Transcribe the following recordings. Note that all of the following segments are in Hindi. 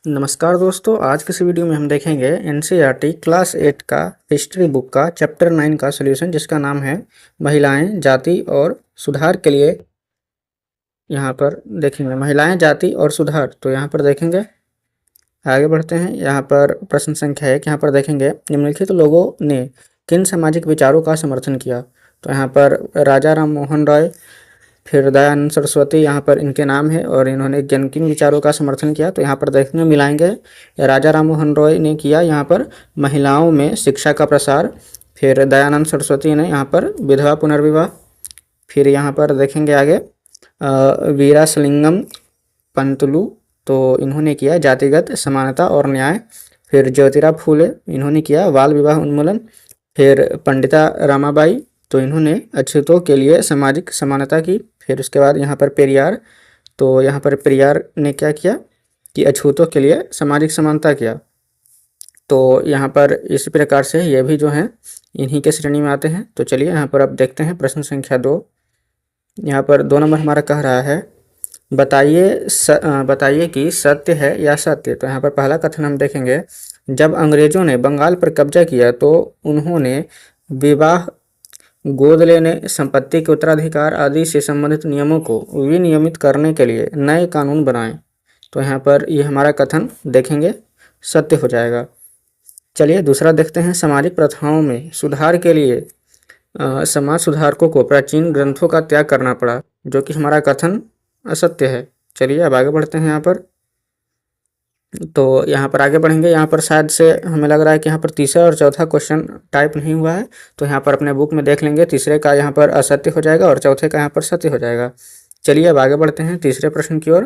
नमस्कार दोस्तों, आज के इस वीडियो में हम देखेंगे एनसीईआरटी क्लास 8 का हिस्ट्री बुक का चैप्टर 9 का सॉल्यूशन, जिसका नाम है महिलाएं, जाति और सुधार के लिए। यहाँ पर देखेंगे महिलाएं, जाति और सुधार। तो यहाँ पर देखेंगे, आगे बढ़ते हैं। यहाँ पर प्रश्न संख्या 1, यहाँ पर देखेंगे निम्नलिखित लोगों ने किन सामाजिक विचारों का समर्थन किया। तो यहाँ पर राजा राम मोहन राय, फिर दयानंद सरस्वती, यहाँ पर इनके नाम है और इन्होंने किन किन विचारों का समर्थन किया। तो यहाँ पर देखने मिलाएंगे, राजा राम मोहन रॉय ने किया यहाँ पर महिलाओं में शिक्षा का प्रसार, फिर दयानंद सरस्वती ने यहाँ पर विधवा पुनर्विवाह, फिर यहाँ पर देखेंगे आगे वीरासलिंगम पंतलु, तो इन्होंने किया जातिगत समानता और न्याय, फिर ज्योतिराव फूले, इन्होंने किया बाल विवाह उन्मूलन, फिर पंडिता रामाबाई, तो इन्होंने अछूतों के लिए सामाजिक समानता की। फिर उसके बाद यहाँ पर पेरियार, तो यहाँ पर पेरियार ने क्या किया कि अछूतों के लिए सामाजिक समानता किया। तो यहाँ पर इस प्रकार से ये भी जो हैं इन्हीं के श्रेणी में आते हैं। तो चलिए यहाँ पर अब देखते हैं प्रश्न संख्या 2। यहाँ पर 2 नंबर हमारा कह रहा है बताइए कि सत्य है या सत्य। तो यहाँ पर पहला कथन हम देखेंगे, जब अंग्रेजों ने बंगाल पर कब्जा किया तो उन्होंने विवाह, गोद लेने, संपत्ति के उत्तराधिकार आदि से संबंधित नियमों को विनियमित करने के लिए नए कानून बनाए। तो यहाँ पर ये हमारा कथन देखेंगे सत्य हो जाएगा। चलिए दूसरा देखते हैं, सामाजिक प्रथाओं में सुधार के लिए समाज सुधारकों को प्राचीन ग्रंथों का त्याग करना पड़ा, जो कि हमारा कथन असत्य है। चलिए अब आगे बढ़ते हैं। यहाँ पर तो यहाँ पर आगे बढ़ेंगे। यहाँ पर शायद से हमें लग रहा है कि यहाँ पर तीसरा और चौथा क्वेश्चन टाइप नहीं हुआ है, तो यहाँ पर अपने बुक में देख लेंगे। तीसरे का यहाँ पर असत्य हो जाएगा और चौथे का यहाँ पर सत्य हो जाएगा। चलिए अब आगे बढ़ते हैं तीसरे प्रश्न की ओर।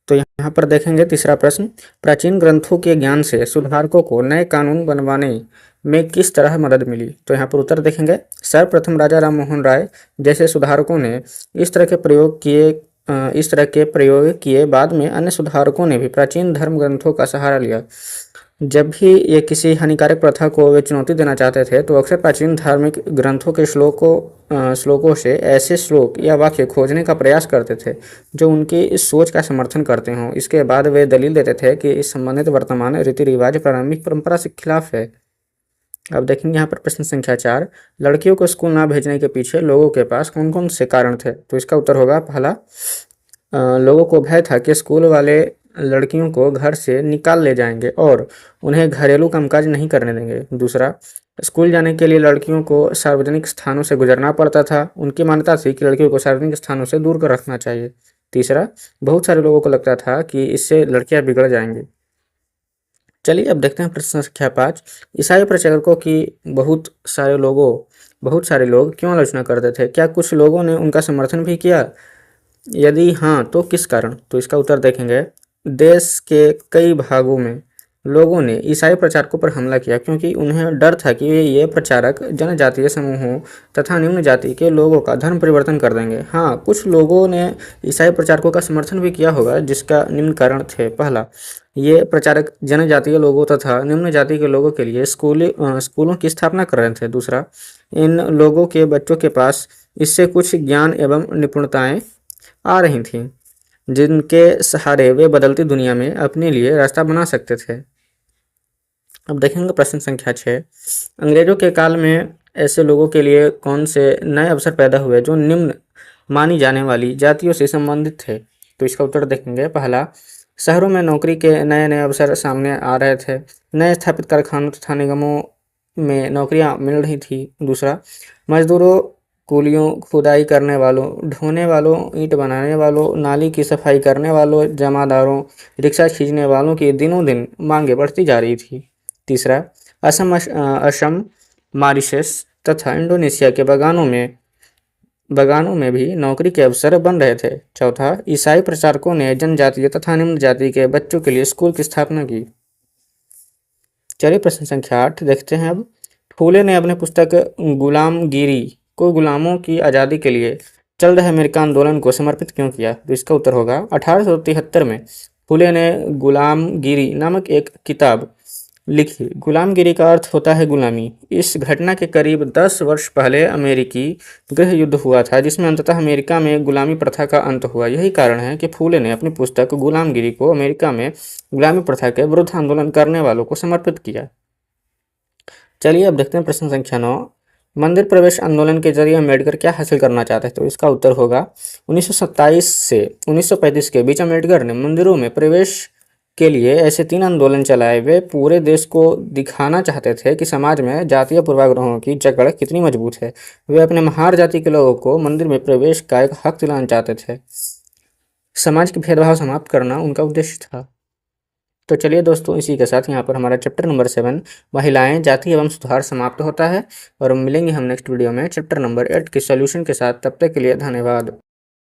तो यहाँ पर देखेंगे तीसरा प्रश्न, प्राचीन ग्रंथों के ज्ञान से सुधारकों को नए कानून बनवाने में किस तरह मदद मिली। तो यहाँ पर उत्तर देखेंगे, सर्वप्रथम राजा राम मोहन राय जैसे सुधारकों ने इस तरह के प्रयोग किए। बाद में अन्य सुधारकों ने भी प्राचीन धर्म ग्रंथों का सहारा लिया। जब भी ये किसी हानिकारक प्रथा को वे चुनौती देना चाहते थे, तो अक्सर प्राचीन धार्मिक ग्रंथों के श्लोकों से ऐसे श्लोक या वाक्य खोजने का प्रयास करते थे जो उनकी इस सोच का समर्थन करते हों। इसके बाद वे दलील देते थे कि इस संबंधित वर्तमान रीति रिवाज प्रारंभिक परंपरा से खिलाफ है। अब देखेंगे यहाँ पर प्रश्न संख्या 4, लड़कियों को स्कूल ना भेजने के पीछे लोगों के पास कौन कौन से कारण थे। तो इसका उत्तर होगा पहला, लोगों को भय था कि स्कूल वाले लड़कियों को घर से निकाल ले जाएंगे और उन्हें घरेलू कामकाज नहीं करने देंगे। दूसरा, स्कूल जाने के लिए लड़कियों को सार्वजनिक स्थानों से गुजरना पड़ता था। उनकी मान्यता थी कि लड़कियों को सार्वजनिक स्थानों से दूर कर रखना चाहिए। तीसरा, बहुत सारे लोगों को लगता था कि इससे लड़कियां बिगड़ जाएंगी। चलिए अब देखते हैं प्रश्न संख्या 5, ईसाई प्रचारकों की बहुत सारे लोग क्यों आलोचना करते थे। क्या कुछ लोगों ने उनका समर्थन भी किया? यदि हाँ, तो किस कारण। तो इसका उत्तर देखेंगे, देश के कई भागों में लोगों ने ईसाई प्रचारकों पर हमला किया क्योंकि उन्हें डर था कि ये प्रचारक जनजातीय समूहों तथा निम्न जाति के लोगों का धर्म परिवर्तन कर देंगे। हाँ, कुछ लोगों ने ईसाई प्रचारकों का समर्थन भी किया होगा, जिसका निम्न कारण थे। पहला, ये प्रचारक जनजातीय लोगों तथा निम्न जाति के लोगों के लिए स्कूलों की स्थापना कर रहे थे। दूसरा, इन लोगों के बच्चों के पास इससे कुछ ज्ञान एवं निपुणताएं आ रही थीं, जिनके सहारे वे बदलती दुनिया में अपने लिए रास्ता बना सकते थे। अब देखेंगे प्रश्न संख्या 6, अंग्रेजों के काल में ऐसे लोगों के लिए कौन से नए अवसर पैदा हुए जो निम्न मानी जाने वाली जातियों से संबंधित थे। तो इसका उत्तर देखेंगे, पहला, शहरों में नौकरी के नए नए अवसर सामने आ रहे थे। नए स्थापित कारखानों तथा निगमों में नौकरियां मिल रही थी। दूसरा, मजदूरों, कूलियों, खुदाई करने वालों, ढोने वालों, ईंट बनाने वालों, नाली की सफाई करने वालों, जमादारों, रिक्शा खींचने वालों की दिनों दिन मांगे बढ़ती जा रही थी। तीसरा, असम, मॉरिशस तथा इंडोनेशिया के बगानों में भी नौकरी के अवसर बन रहे थे। चौथा, ईसाई प्रचारकों ने जनजातीय तथा निम्न जाति के बच्चों के लिए स्कूल की स्थापना की। चलिए प्रश्न संख्या 8 देखते हैं। अब फूले ने अपने पुस्तक गुलामगिरी को गुलामों की आज़ादी के लिए चल रहे अमेरिकन आंदोलन को समर्पित क्यों किया। तो इसका उत्तर होगा, 1873 में फूले ने गुलामगिरी नामक एक किताब लिखिए। गुलामगिरी का अर्थ होता है गुलामी। इस घटना के करीब 10 वर्ष पहले अमेरिकी गृह युद्ध हुआ था, जिसमें अंततः अमेरिका में गुलामी प्रथा का अंत हुआ। यही कारण है कि फूले ने अपनी पुस्तक गुलामगिरी को अमेरिका में गुलामी प्रथा के विरुद्ध आंदोलन करने वालों को समर्पित किया। चलिए अब देखते हैं प्रश्न संख्या 9। मंदिर प्रवेश आंदोलन के जरिए अम्बेडकर क्या हासिल करना चाहते थे? तो इसका उत्तर होगा 1927 से 1935 के बीच अम्बेडकर ने मंदिरों में प्रवेश के लिए ऐसे 3 आंदोलन चलाए। वे पूरे देश को दिखाना चाहते थे कि समाज में जातीय पूर्वाग्रहों की जकड़ कितनी मजबूत है। वे अपने महार जाति के लोगों को मंदिर में प्रवेश का एक हक दिलाना चाहते थे। समाज के भेदभाव समाप्त करना उनका उद्देश्य था। तो चलिए दोस्तों, इसी के साथ यहाँ पर हमारा चैप्टर नंबर 7 महिलाएं, जाति एवं सुधार समाप्त होता है और मिलेंगे हम नेक्स्ट वीडियो में चैप्टर नंबर 8 के सॉल्यूशन के साथ। तब तक के लिए धन्यवाद।